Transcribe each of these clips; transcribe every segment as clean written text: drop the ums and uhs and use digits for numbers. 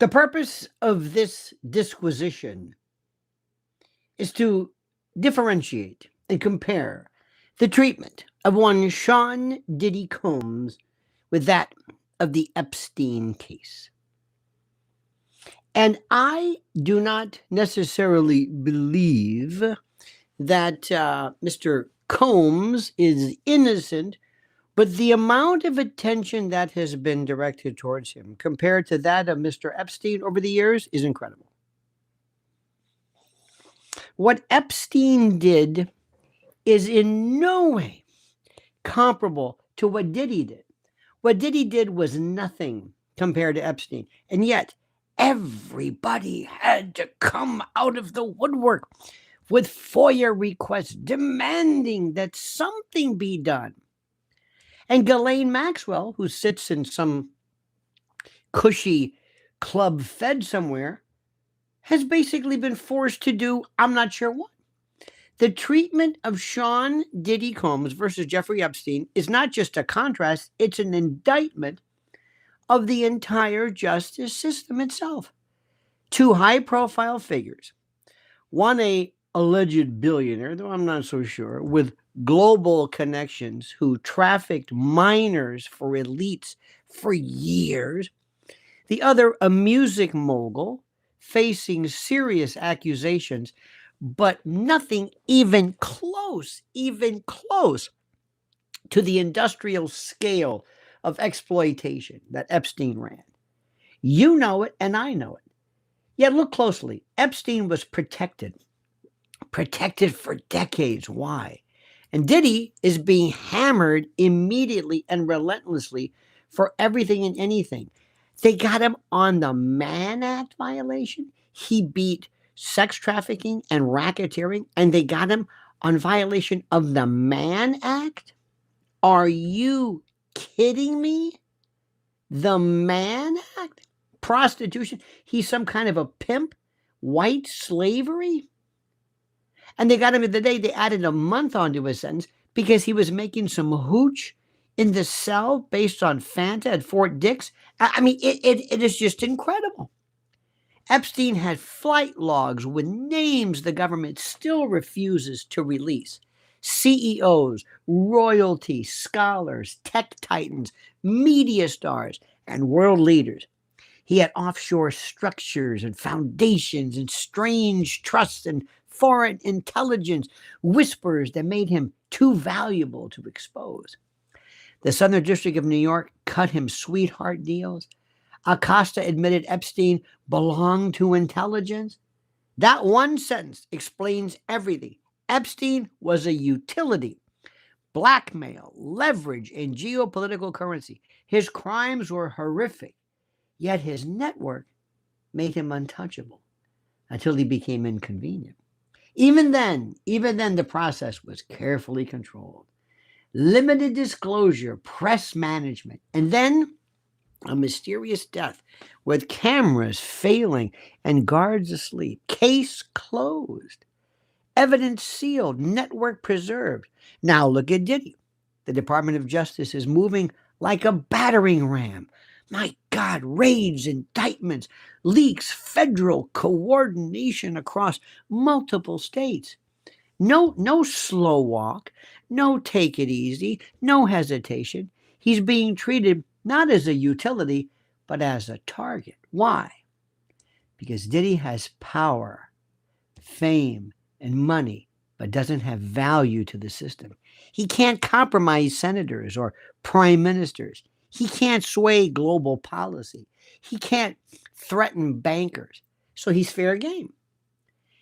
The purpose of this disquisition is to differentiate and compare the treatment of one Sean Diddy Combs with that of the Epstein case. And I do not necessarily believe that Mr. Combs is innocent, but the amount of attention that has been directed towards him compared to that of Mr. Epstein over the years is incredible. What Epstein did is in no way comparable to what Diddy did. What Diddy did was nothing compared to Epstein. And yet, everybody had to come out of the woodwork with FOIA requests demanding that something be done. And Ghislaine Maxwell, who sits in some cushy club fed somewhere, has basically been forced to do I'm not sure what. The treatment of Sean Diddy Combs versus Jeffrey Epstein is not just a contrast, it's an indictment of the entire justice system itself. Two high-profile figures, one a alleged billionaire, though I'm not so sure, with global connections who trafficked minors for elites for years. The other, a music mogul facing serious accusations, but nothing even close to the industrial scale of exploitation that Epstein ran. You know it, and I know it. Yet look closely. Epstein was protected for decades. Why? And Diddy is being hammered immediately and relentlessly for everything and anything. They got him on the Mann Act violation. He beat sex trafficking and racketeering, and they got him on violation of the Mann Act? Are you kidding me? The Mann Act? Prostitution? He's some kind of a pimp? White slavery? And they got him the day they added a month onto his sentence because he was making some hooch in the cell based on Fanta at Fort Dix. I mean, it is just incredible. Epstein had flight logs with names the government still refuses to release. CEOs, royalty, scholars, tech titans, media stars, and world leaders. He had offshore structures and foundations and strange trusts and foreign intelligence whispers that made him too valuable to expose. The Southern District of New York cut him sweetheart deals. Acosta admitted Epstein belonged to intelligence. That one sentence explains everything. Epstein was a utility, blackmail, leverage, and geopolitical currency. His crimes were horrific, yet his network made him untouchable until he became inconvenient. Even then, the process was carefully controlled. Limited disclosure, press management, and then a mysterious death with cameras failing and guards asleep. Case closed. Evidence sealed. Network preserved. Now look at Diddy. The Department of Justice is moving like a battering ram. My God, raids, indictments, leaks, federal coordination across multiple states. No slow walk, no take it easy, no hesitation. He's being treated not as a utility, but as a target. Why? Because Diddy has power, fame, and money, but doesn't have value to the system. He can't compromise senators or prime ministers. He can't sway global policy. He can't threaten bankers. So he's fair game.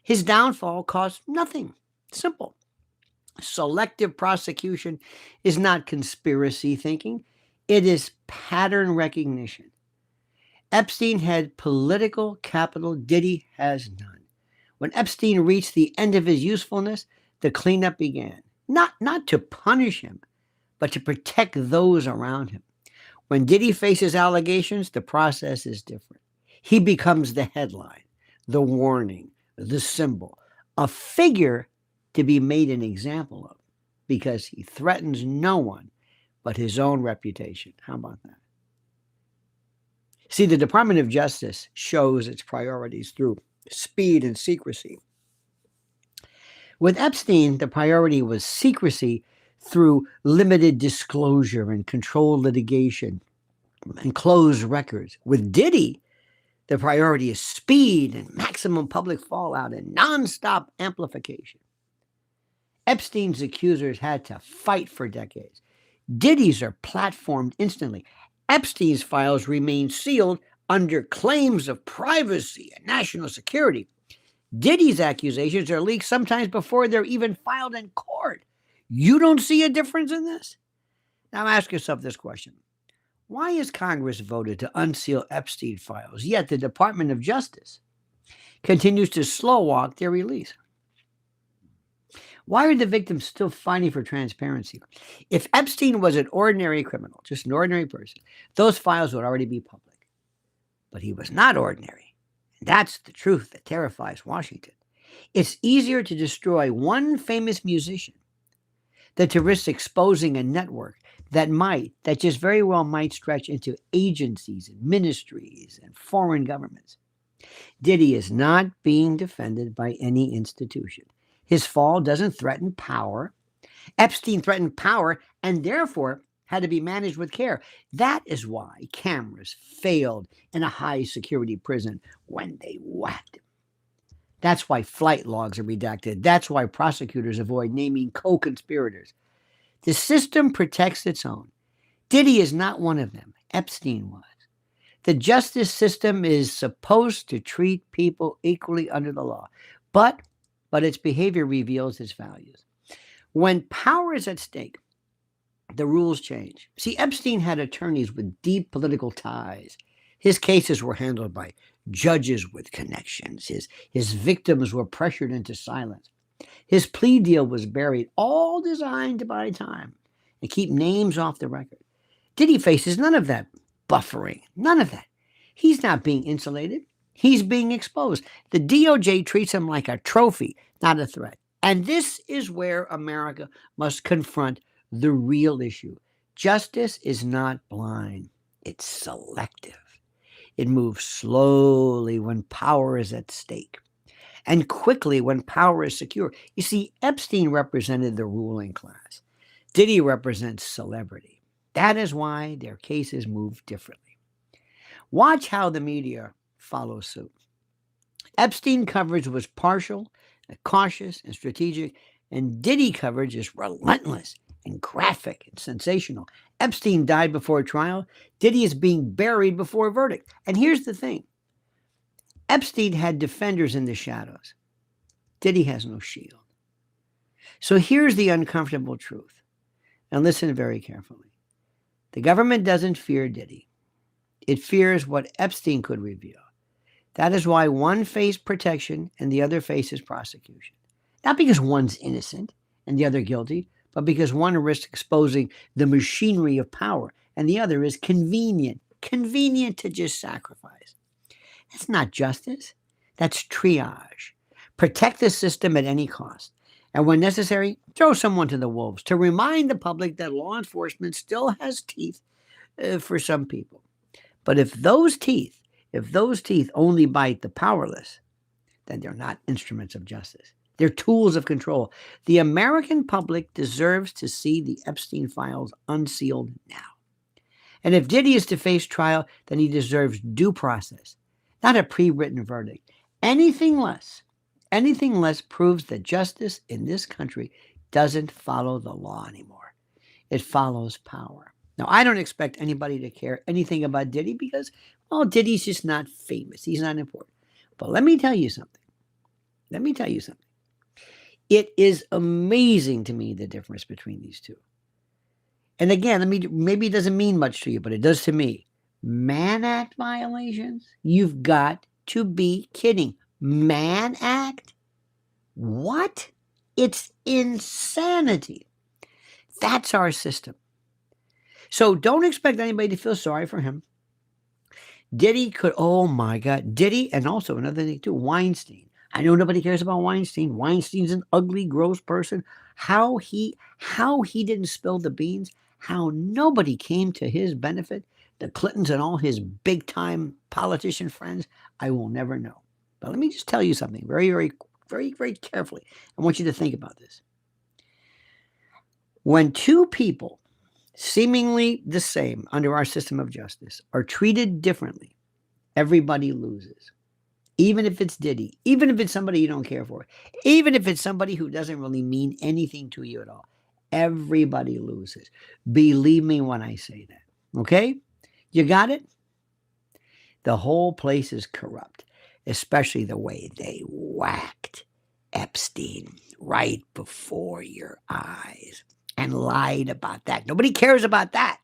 His downfall costs nothing. Simple. Selective prosecution is not conspiracy thinking. It is pattern recognition. Epstein had political capital. Diddy has none. When Epstein reached the end of his usefulness, the cleanup began. Not to punish him, but to protect those around him. When Diddy faces allegations, the process is different. He becomes the headline, the warning, the symbol, a figure to be made an example of because he threatens no one but his own reputation. How about that? See, the Department of Justice shows its priorities through speed and secrecy. With Epstein, the priority was secrecy through limited disclosure and controlled litigation and closed records. With Diddy, the priority is speed and maximum public fallout and nonstop amplification. Epstein's accusers had to fight for decades. Diddy's are platformed instantly. Epstein's files remain sealed under claims of privacy and national security. Diddy's accusations are leaked sometimes before they're even filed in court. You don't see a difference in this? Now ask yourself this question. Why has Congress voted to unseal Epstein files, yet the Department of Justice continues to slow walk their release? Why are the victims still fighting for transparency? If Epstein was an ordinary criminal, just an ordinary person, those files would already be public. But he was not ordinary. And that's the truth that terrifies Washington. It's easier to destroy one famous musician than to risk exposing a network that just very well might stretch into agencies and ministries and foreign governments. Diddy is not being defended by any institution. His fall doesn't threaten power. Epstein threatened power and therefore had to be managed with care. That is why cameras failed in a high security prison when they whacked him. That's why flight logs are redacted. That's why prosecutors avoid naming co-conspirators. The system protects its own. Diddy is not one of them. Epstein was. The justice system is supposed to treat people equally under the law, but its behavior reveals its values. When power is at stake, the rules change. See, Epstein had attorneys with deep political ties. His cases were handled by judges with connections. His victims were pressured into silence. His plea deal was buried, all designed to buy time and keep names off the record. Diddy faces none of that buffering, none of that. He's not being insulated. He's being exposed. The DOJ treats him like a trophy, not a threat. And this is where America must confront the real issue. Justice is not blind. It's selective. It moves slowly when power is at stake and quickly when power is secure. You see, Epstein represented the ruling class. Diddy represents celebrity. That is why their cases move differently. Watch how the media follow suit. Epstein coverage was partial, cautious, and strategic, and Diddy coverage is relentless and graphic and sensational. Epstein died before trial. Diddy is being buried before a verdict. And here's the thing. Epstein had defenders in the shadows. Diddy has no shield. So here's the uncomfortable truth. And listen very carefully. The government doesn't fear Diddy. It fears what Epstein could reveal. That is why one faced protection and the other faces prosecution. Not because one's innocent and the other guilty, but because one risks exposing the machinery of power and the other is convenient to just sacrifice. That's not justice. That's triage. Protect the system at any cost. And when necessary, throw someone to the wolves to remind the public that law enforcement still has teeth for some people. But if those teeth only bite the powerless, then they're not instruments of justice. They're tools of control. The American public deserves to see the Epstein files unsealed now. And if Diddy is to face trial, then he deserves due process, not a pre-written verdict. Anything less proves that justice in this country doesn't follow the law anymore. It follows power. Now, I don't expect anybody to care anything about Diddy because, well, Diddy's just not famous. He's not important. But let me tell you something. It is amazing to me the difference between these two. And again, maybe it doesn't mean much to you, but it does to me. Mann Act violations? You've got to be kidding. Mann Act? What? It's insanity. That's our system. So don't expect anybody to feel sorry for him. Diddy could, oh my God, Diddy, and also another thing too, Weinstein. I know nobody cares about Weinstein. Weinstein's an ugly, gross person. How he didn't spill the beans, how nobody came to his benefit, the Clintons and all his big-time politician friends, I will never know. But let me just tell you something very, very, very, very carefully. I want you to think about this. When two people, seemingly the same under our system of justice, are treated differently, everybody loses. Even if it's Diddy, even if it's somebody you don't care for, even if it's somebody who doesn't really mean anything to you at all, everybody loses. Believe me when I say that. Okay? You got it? The whole place is corrupt, especially the way they whacked Epstein right before your eyes and lied about that. Nobody cares about that.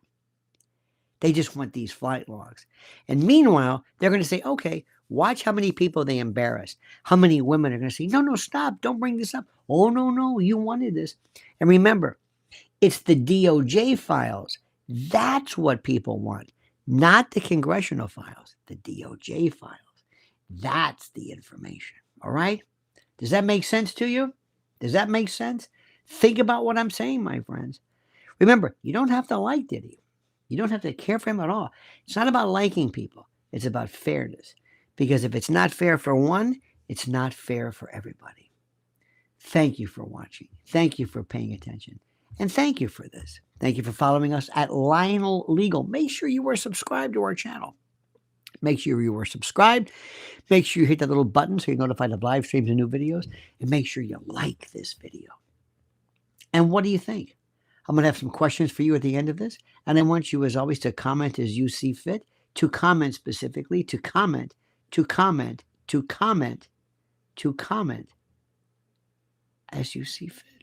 They just want these flight logs. And meanwhile, they're going to say, okay, watch how many people they embarrass. How many women are going to say, no, stop. Don't bring this up. Oh, no, you wanted this. And remember, it's the DOJ files. That's what people want, not the congressional files, the DOJ files. That's the information. All right? Does that make sense to you? Does that make sense? Think about what I'm saying, my friends. Remember, you don't have to like Diddy. You don't have to care for him at all. It's not about liking people. It's about fairness. Because if it's not fair for one, it's not fair for everybody. Thank you for watching. Thank you for paying attention. And thank you for this. Thank you for following us at Lionel Legal. Make sure you are subscribed to our channel. Make sure you are subscribed. Make sure you hit that little button so you're notified of live streams and new videos. And make sure you like this video. And what do you think? I'm going to have some questions for you at the end of this. And I want you, as always, to comment as you see fit. To comment specifically. To comment as you see fit.